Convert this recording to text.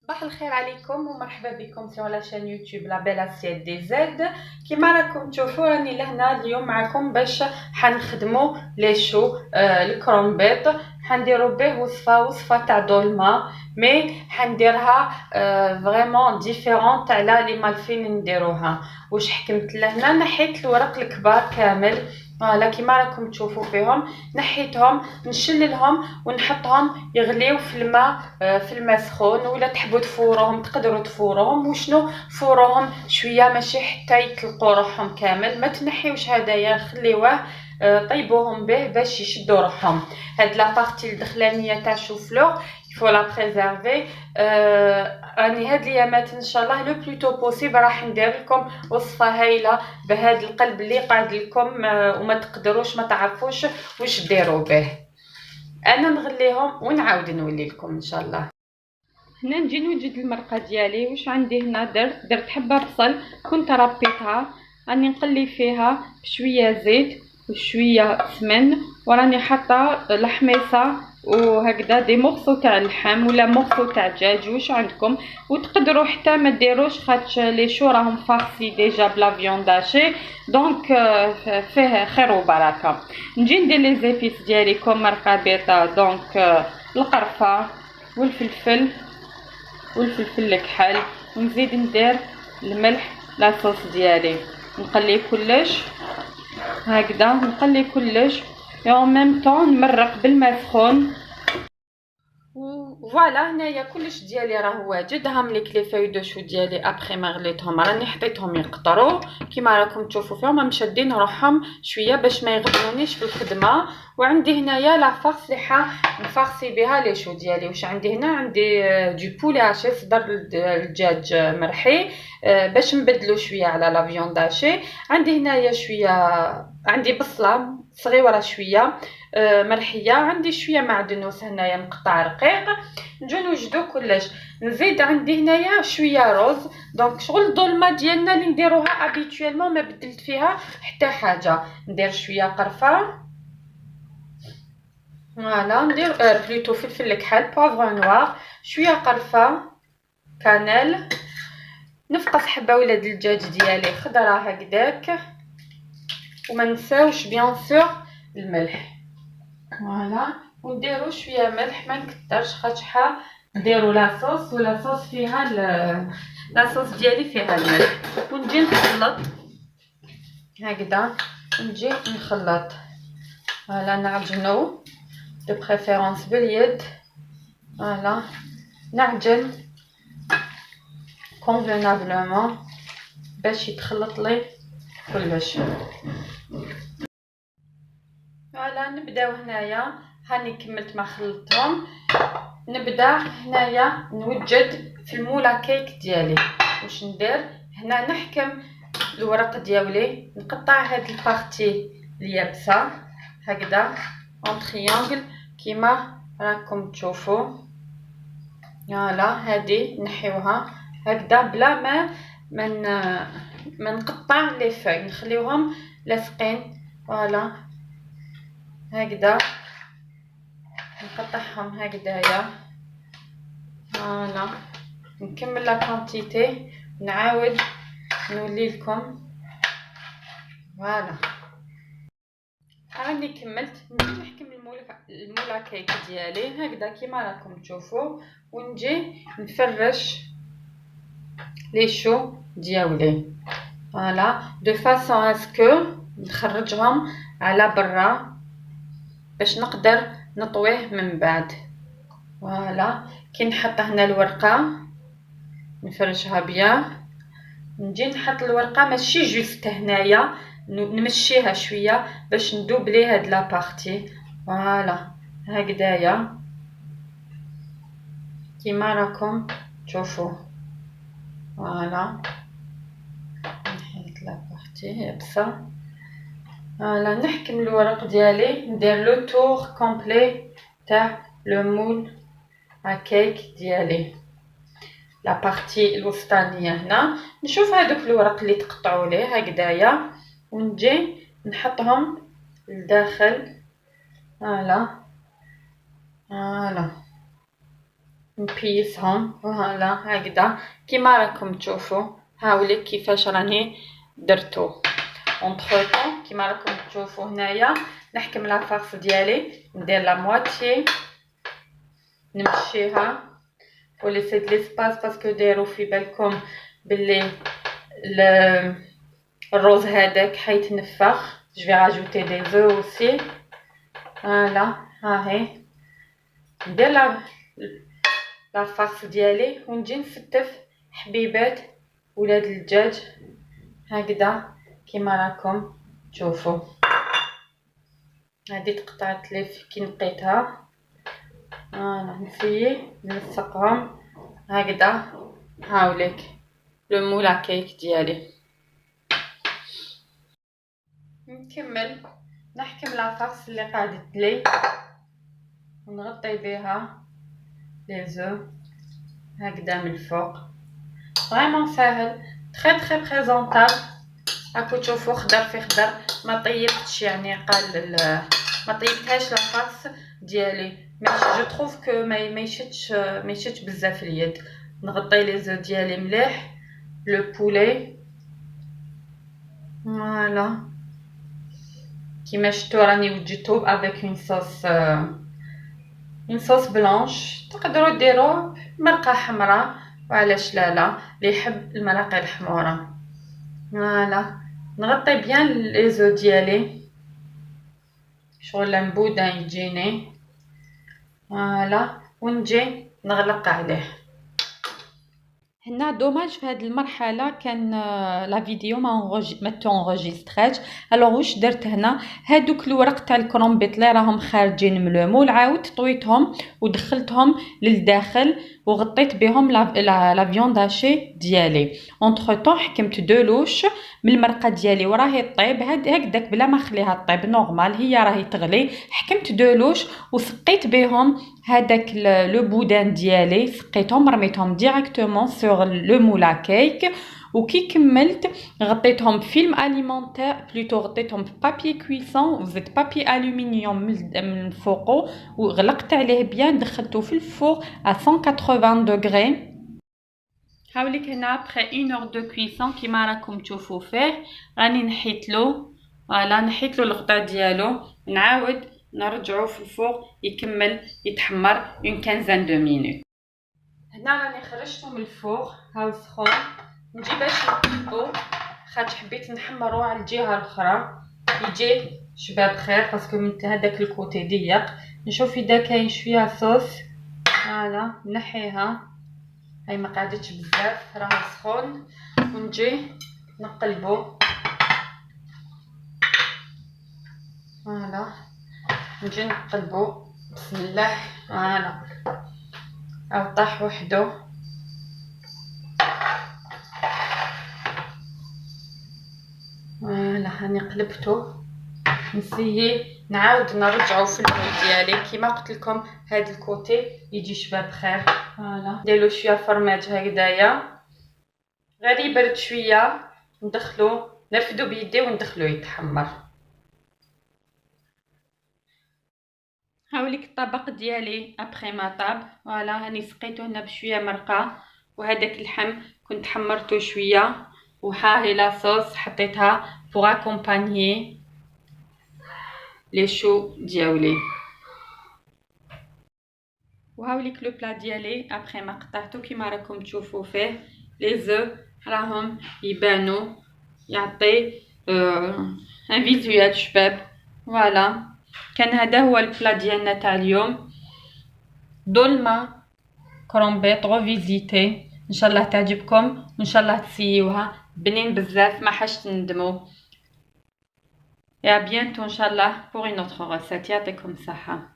صباح الخير عليكم ومرحبا بكم في لاشين يوتيوب لا بيل اسيت دي زد. كيما راكم تشوفوا راني لهنا اليوم معكم باش حنخدموا لي شو الكرومبيط. حنديروا به وصفه تاع دولمه مي حنديرها فريمون ديفيرونت على لي مالفين نديروها. واش حكمت لهنا نحيت الورق الكبار كامل فوالا كيما راكم تشوفوا فيهم، نحيتهم نشللهم ونحطهم يغليو في الماء في الماء سخون، ولا تحبوا تفوروهم تقدروا تفوروهم. وشنو فوروهم شويه ماشي حتى يطلقوا روحهم كامل، ما تنحيوش هدايا خليوه طيبوهم به باش يشدوا روحهم. هاد لا بارتي الدخلانيه تاع شوفلور يفو لا بريزيرفي. راني هاد الايامات ان شاء الله لو بلوتو بوسيبل راح ندير لكم وصفه هايله بهذا القلب اللي قاعد لكم وما تقدروش ما تعرفوش واش ديروا به. انا نغليهم ونعاود نولي لكم ان شاء الله. هنا نجي نوجد المرقه ديالي. واش عندي هنا درت حبه بصل كنت ربيتها، راني نقلي فيها بشويه زيت وشويه سمن، وراني حاطه الحميصه وهكذا دي مورسو تاع اللحم ولا مورسو تاع دجاج واش عندكم. وتقدروا حتى ما ديروش خاطش لي شو راهم فارسي ديجا بلا فيونداشي، دونك فيه خير وبركه. نجي ندير لي زيبيس ديالي كوم مرقه بيضه، دونك القرفه والفلفل الكحل، ونزيد ندير الملح لاصوص ديالي. نقلي كلش هكذا، نقلي كلش و ميم طون نمرق بالماء سخون. فوالا هنايا كلش ديالي راه واجد. هام لي كلي فاي دو شو ديالي ابخي ما غليتهم راني حطيتهم يقطروا كيما راكم تشوفوا فيهم، مشدين روحهم شويه باش ما يغبنونيش في الخدمه. وعندي هنايا لا فارس اللي نفارسي بها لي شو ديالي. واش عندي هنا؟ عندي دو بولي هاشي صدر الدجاج مرحي باش نبدلو شويه على لا فيوند هاشي. عندي هنايا شويه، عندي بصله صغيره شويه مرحيه، عندي شويه معدنوس هنايا مقطع رقيق. نجي نوجدو كلش. نزيد عندي هنايا شويه روز، دونك شغل الظلمه ديالنا اللي نديروها ابيتويلمون ما بدلت فيها حتى حاجه. ندير شويه قرفه، فوالا ندير بلوتو فلفل الكحل بوفغ نوار، شويه قرفه، كانيل، نفقس حبه ولا الدجاج ديالي خضره هكذاك، وما نساوش بيان سور الملح. فوالا ونديرو شويه ملح ما نكترش خاطش نديرو لاصوص ولاصوص فيها لاصوص ديالي فيها الملح. ونجي نخلط هكذا، نجي نخلط. فوالا نعجنو دو بريفيرونس باليد، فوالا نعجن كونفينابلومون باش يتخلط لي كلش. فوالا نبداو هنايا، هاني كملت ما خلطتهم. نبدا هنايا نوجد في المولا كيك ديالي. واش ندير هنا؟ نحكم الورق ديالي، نقطع هاد البارتي اليابسه هكذا اون تريانغل كيما راكم تشوفوا. فوالا هادي نحيوها هكذا بلا ما نقطع لي فاي، نخليوهم لاصقين. فوالا هكذا نقطعهم هكذايا. فوالا نكمل لا كونتيتي نعاود نولي لكم. فوالا راني كملت. نجي نحكم المولا كيك ديالي هكذا كيما راكم تشوفوا، ونجي نفرش لي شو ديالي. فوالا دو فاصون اسكو نخرجهم على برا باش نقدر نطويه من بعد. فوالا كي نحط هنا الورقه نفرشها بيان، نجي نحط الورقه ماشي جوست هنايا، نمشيها شويه باش ندوبلي هاد لا بارتي. فوالا هكذايا كيما راكم تشوفوا. فوالا نحيد لا بارتي يابسه. فوالا نحكم الورق ديالي، ندير لو تور كومبلي تاع لو مول ا كيك ديالي. لا بارتي الوسطانيه هنا نشوف هذوك الورق اللي تقطعوا ليه هكذايا، ونجي نحطهم لداخل. فوالا نبيسهم فوالا هكذا كيما راكم تشوفوا. هاوليك كيفاش راني درتو. اونتر طون كيما راكم تشوفوا هنايا نحكم لا فارس ديالي، ندير لا مواتيي نمشيها وليسي د ليسباس باسكو ديروا في بالكم باللي الروز هذاك حيتنفخ. جو في راجوتي دي زو اوسي. فوالا ها هي ندير لا فارس ديالي ونجي نفتف حبيبات ولاد الدجاج هكذا كيما راكم تشوفوا. هذه تقطعت لي كي نقيتها. انا نسيي نلصقهم هكذا. هاوليك لو مولا كيك ديالي. نكمل نحكم لا فارس اللي قعدت لي ونغطي بها لي زو هكذا من الفوق. فريمون ساهل تري تري بريزونطابل. راكو تشوفوا خضر في خضر. ما طيبتش يعني قال ما طيبتهاش لا فارس ديالي. ماشي جو تروف كو ما يشدش بزاف اليد. نغطي لي زو ديالي مليح لو بولي. فوالا كيما شفتوا راني وجدته افيك اون صوص بلانش. تقدروا ديروا مرقه حمراء وعلاش لا اللي يحب المراقي الحموره. فوالا نغطي بيان لي زو ديالي شغل مبودة يجيني. فوالا ونجي نغلق عليه. هنا دوماج في هذه المرحله كان لا فيديو ما تونغوجيستراتش. الوغ واش درت هنا هادوك الورق تاع الكرومبيط اللي راهم خارجين من المول عاود طويتهم ودخلتهم للداخل وغطيت بهم لا فيوند هاشي ديالي. اونتر طون حكمت دولوش من المرقه ديالي وراهي طيب هكذاك بلا ما نخليها طيب نورمال هي راهي تغلي. حكمت دولوش وسقيت بهم هذاك لو بودان ديالي. سقيتهم رميتهم ديريكتومون سور لو مولا كيك. وكي كملت غطيتهم بفيلم اليمونتير بلوتو غطيتهم ببابي كويسون وزدت بابي الومنيوم من فوقو وغلقت عليه بيان. دخلته في الفور à 180 دوغري. هاوليك هنا بخي 1 اور دو كويسون كيما راكم تشوفوا فيه. راني نحيتلو فوالا نحيتلو الغطاء ديالو. نعاود نرجعو في الفوق يكمل يتحمر اون 15 دو مينوت. هنا راني خرجته من الفوق هاو سخون. نجي باش نقلبو خاطر حبيت نحمرو على الجهه الاخرى يجي شباب خير باسكو من هذاك الكوتي ضيق. نشوف اذا كاين شويه صوص. فوالا نحيها هاي ما قعدتش بزاف راهي سخون. ونجي نقلبو. فوالا نجي نقلبو بسم الله. فوالا او طاح وحدو. فوالا هاني قلبتو. نسيي نعاود نرجعو في المول ديالي كيما قلت لكم هاد الكوتي يجي شباب خير. فوالا نديرلو شويه فرماج هكذايا غير يبرد شويه ندخلو نرفدو بيدي وندخلو يتحمر. هاوليك الطبق ديالي ابخي ما طاب. فوالا هاني سقيتو هنا بشويه مرقه وهذاك اللحم كنت حمرته شويه وها هي لا صوص حطيتها بوغ اكومبانيي لي شو ديالي. وهاوليك لو بلا ديالي ابخي ما قطعته كيما راكم تشوفوا فيه لي زو راهم يبانوا يعطي ان فيزوال شباب. فوالا كان هذا هو البلا ديالنا تاع اليوم دولما كرومبيط ريفيزيتي. ان شاء الله تعجبكم وان شاء الله تسيوها. بنين بزاف ما حاش تندموا. يا بيانتو ان شاء الله pour une autre recette. يعطيكم الصحه.